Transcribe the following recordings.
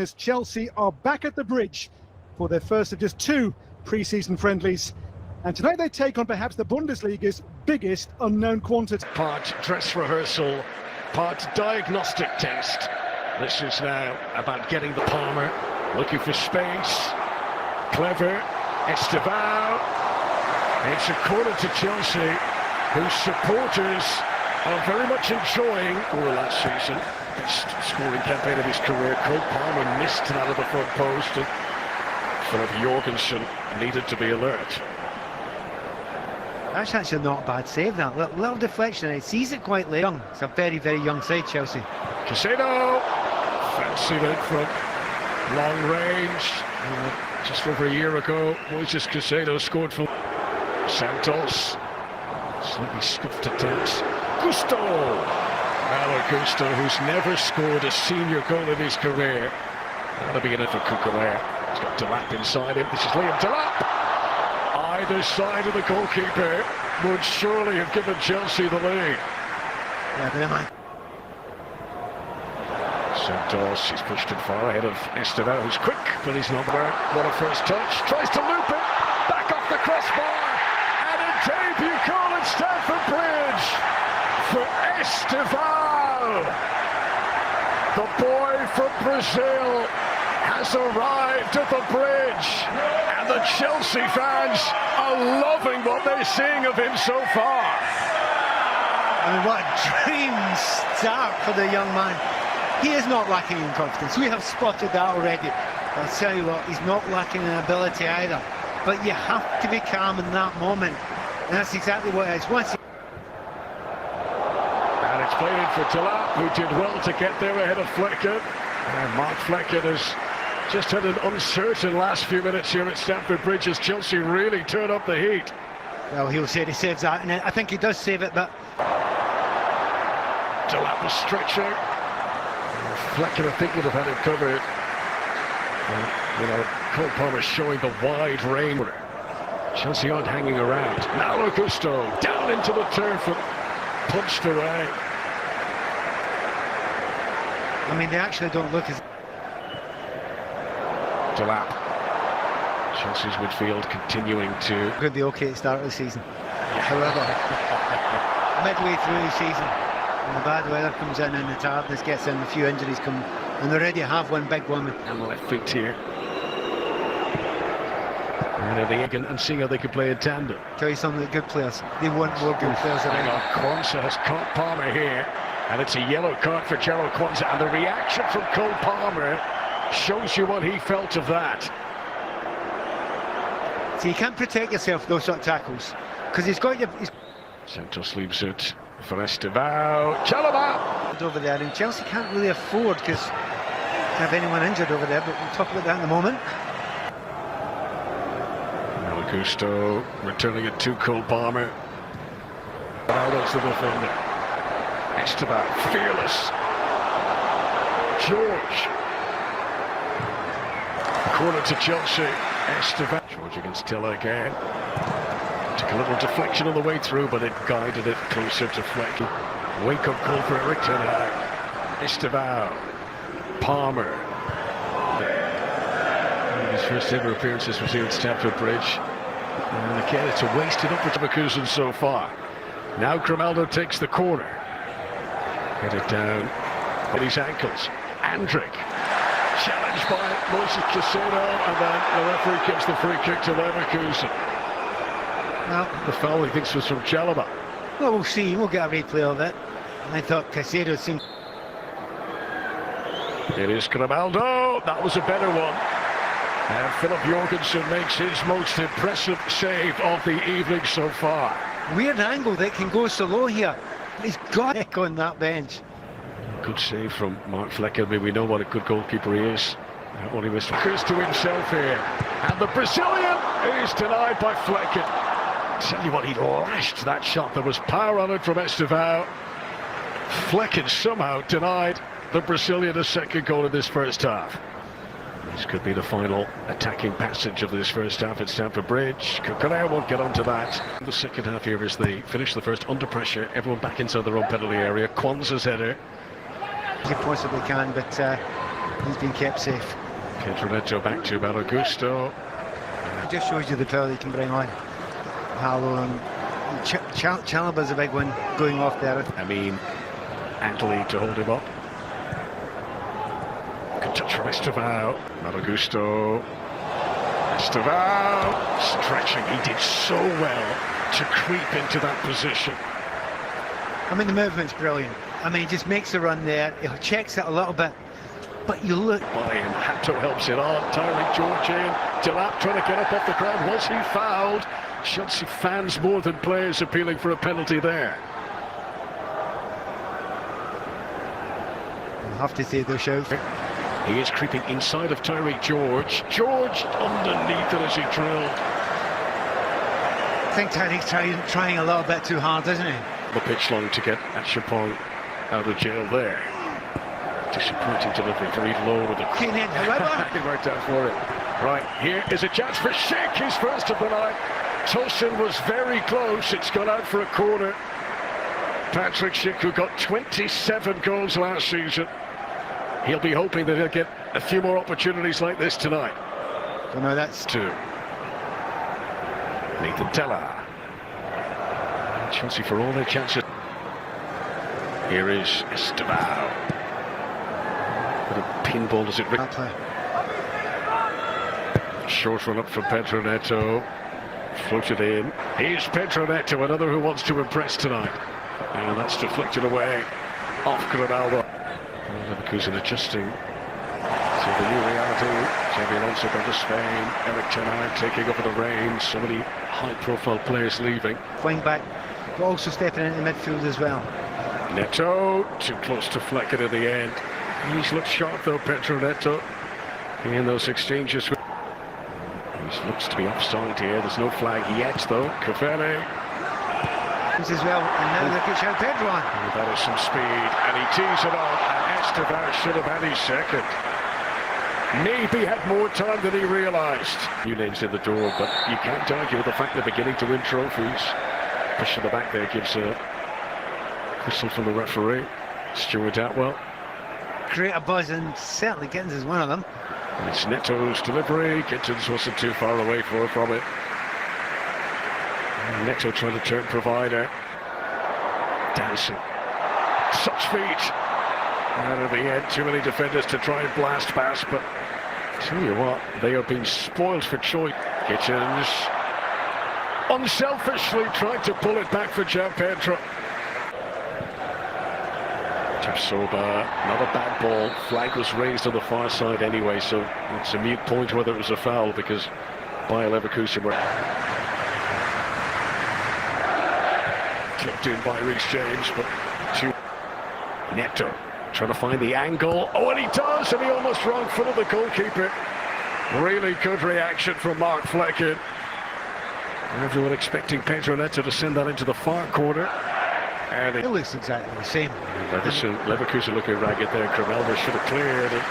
As Chelsea are back at the bridge for their first of just 2 pre-season friendlies. And tonight they take on perhaps the Bundesliga's biggest unknown quantity. Part dress rehearsal, part diagnostic test. This is now about getting the Palmer, looking for space. Clever, Estevao. It's a corner to Chelsea, whose supporters are very much enjoying all last season. Best scoring campaign of his career. Cole Palmer missed that at the front post, and Philip Jorgensen needed to be alert. That's actually not a bad save, that little deflection, and it sees it quite late. It's a very, very young side, Chelsea. Casado, fancy in front, long range. Just over a year ago, Moises Casado scored for Santos. Slightly scuffed attempts. Gusto, who's never scored a senior goal in his career. That'll be enough for Kukurea. He's got Delap inside him. This is Liam Delap. Either side of the goalkeeper would surely have given Chelsea the lead. Yeah, never mind. Santos, he's pushed it far ahead of Estevao, who's quick, but he's not there. What a first touch. Tries to loop it. Back off the crossbar. And a debut goal at Stamford Bridge for Estevao. The boy from Brazil has arrived at the bridge, and the Chelsea fans are loving what they're seeing of him so far. I mean, what a dream start for the young man. He is not lacking in confidence. We have spotted that already. I'll tell you what, he's not lacking in ability either. But you have to be calm in that moment, and that's exactly what it is. And it's played in for Delap, who did well to get there ahead of Flecken. And Mark Flecken has just had an uncertain last few minutes here at Stamford Bridge as Chelsea really turn up the heat. Well, he'll say he saves that, and I think he does save it, but... Delap was stretching. Flecken, I think, would have had it covered. Cole Palmer showing the wide range. Chelsea aren't hanging around. Now Gusto down into the turf and punched away. I mean, they actually don't look as... Delap. Chelsea's midfield continuing to... Could be okay at the start of the season. However, midway through the season, when the bad weather comes in and the tiredness gets in, a few injuries come, and they already have one big one. And left foot here. And seeing how they could play in tandem. Tell you something, good players. They want more good players around. Kwanzaa has caught Palmer here, and it's a yellow card for Gerald Kwanzaa. And the reaction from Cole Palmer shows you what he felt of that. So you can't protect yourself those sort of tackles, because he's got your... Santos leaves it for Estevao. Chalobah! Over there, and Chelsea can't really afford to have anyone injured over there, but we'll talk about that in a moment. Gusto returning it to Cole Palmer. Ronaldo's the defender. Estevao, fearless. George. Corner to Chelsea. Estevao. George against Tiller again. Took a little deflection on the way through, but it guided it closer to Flecken. Wake-up call for Erik ten Hag. Estevao. Palmer. His first ever appearances was here at Stamford Bridge. And again, it's a wasted opportunity for Leverkusen so far. Now Grimaldo takes the corner. Headed down at his ankles. Andrick. Challenged by Moises Casado, and then the referee gives the free kick to Leverkusen. Now, the foul he thinks was from Chalobah. Well, we'll see. We'll get a replay of it. I thought Casado seemed... It is Grimaldo. That was a better one. And Philip Jorgensen makes his most impressive save of the evening so far. Weird angle that can go so low here. He's got it on that bench. Good save from Mark Flecken. I mean, we know what a good goalkeeper he is. Only missed Chris to himself here. And the Brazilian is denied by Flecken. Tell you what, he lashed that shot. There was power on it from Estevao. Flecken somehow denied the Brazilian a second goal in this first half. This could be the final attacking passage of this first half at Stamford Bridge. Kukurea won't get onto that. The second half here as they finish the first under pressure. Everyone back inside their own penalty area. Kwanzaa's header. You possibly can, but He's been kept safe. Pedro back to Balogusto. It just shows you the power they can bring on. Harlow and Chalobah's a big one going off there. I mean, Antley to hold him up. Good touch from Estevao. Balogusto. Estevao stretching. He did so well to creep into that position. I mean, the movement's brilliant. I mean, he just makes the run there. He checks it a little bit. But you look by him. Hato helps it on. Tyreek George in. Delap trying to get up off the ground. Was he fouled? Chelsea fans more than players appealing for a penalty there. I'll have to say those shows. He is creeping inside of Tyreek George. George underneath it as he drilled. I think Tyreek's trying a little bit too hard, isn't he? The pitch long to get Achapong out of jail there. Disappointing delivery, very low with the Keen in, however. He worked out for it. Right, here is a chance for Schick, his first of the night. Tosin was very close, it's gone out for a corner. Patrick Schick, who got 27 goals last season. He'll be hoping that he'll get a few more opportunities like this tonight. Well, no, that's two. Nathan Tella. Chelsea for all their chances. Here is Estevao. Bit of pinball as it... Short run up from Pedro Neto. Floated in. Here's Pedro Neto, another who wants to impress tonight. And that's deflected away off Granaldo. Leverkusen adjusting to the new reality. Xabi Alonso gone to Spain. Eric Ten Hag taking over the reins. So many high-profile players leaving. Wing back, but also stepping into midfield as well. Neto too close to Flecken in the end. He's looked sharp though, Pedro Neto, in those exchanges. He looks to be offside here. There's no flag yet though. Cavani as well, and now look at João Pedro on. That is some speed, and he tees it on, and Estevao should have had his second. Maybe had more time than he realised. New names in the door, but you can't argue with the fact they're beginning to win trophies. Push in the back there gives a whistle from the referee. Stuart Atwell. Create a buzz, and certainly Gittins is one of them. And it's Neto's delivery. Gittins wasn't too far away from it. Neto trying to turn provider. Dancing. Such feet. And at the end, too many defenders to try and blast past, but tell you what, they are being spoiled for choice. Gittins unselfishly trying to pull it back for João Pedro. Tapsoba, not a bad ball. Flag was raised on the far side anyway, so it's a mute point whether it was a foul because Bayer Leverkusen were clipped in by Reece James, but to Neto trying to find the angle. Oh, and he does, and he almost wrong-footed the goalkeeper. Really good reaction from Mark Flecken. Everyone expecting Pedro Neto to send that into the far corner. And it looks exactly the same. Leverkusen looking ragged there. Granaldo should have cleared it.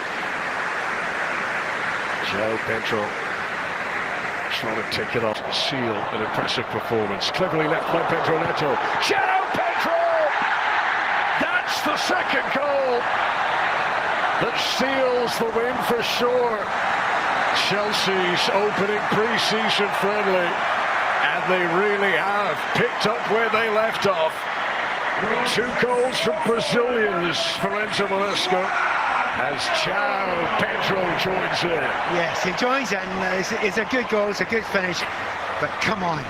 João Pedro trying to take it off, seal an impressive performance. Cleverly left by Pedro Neto. João Pedro! That's the second goal that seals the win for sure. Chelsea's opening pre-season friendly, and they really have picked up where they left off. 2 goals from Brazilians for Enzo Maresca as João Pedro joins in. Yes, he joins in. It's a good goal, it's a good finish. But come on,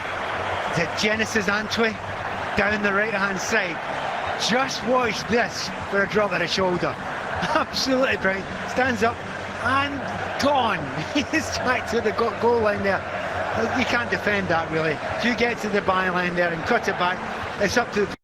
the Genesis Antwi down the right-hand side. Just watch this for a drop at the shoulder. Absolutely brilliant. Stands up and gone. He's back to the goal line there. You can't defend that really. If you get to the byline there and cut it back, it's up to the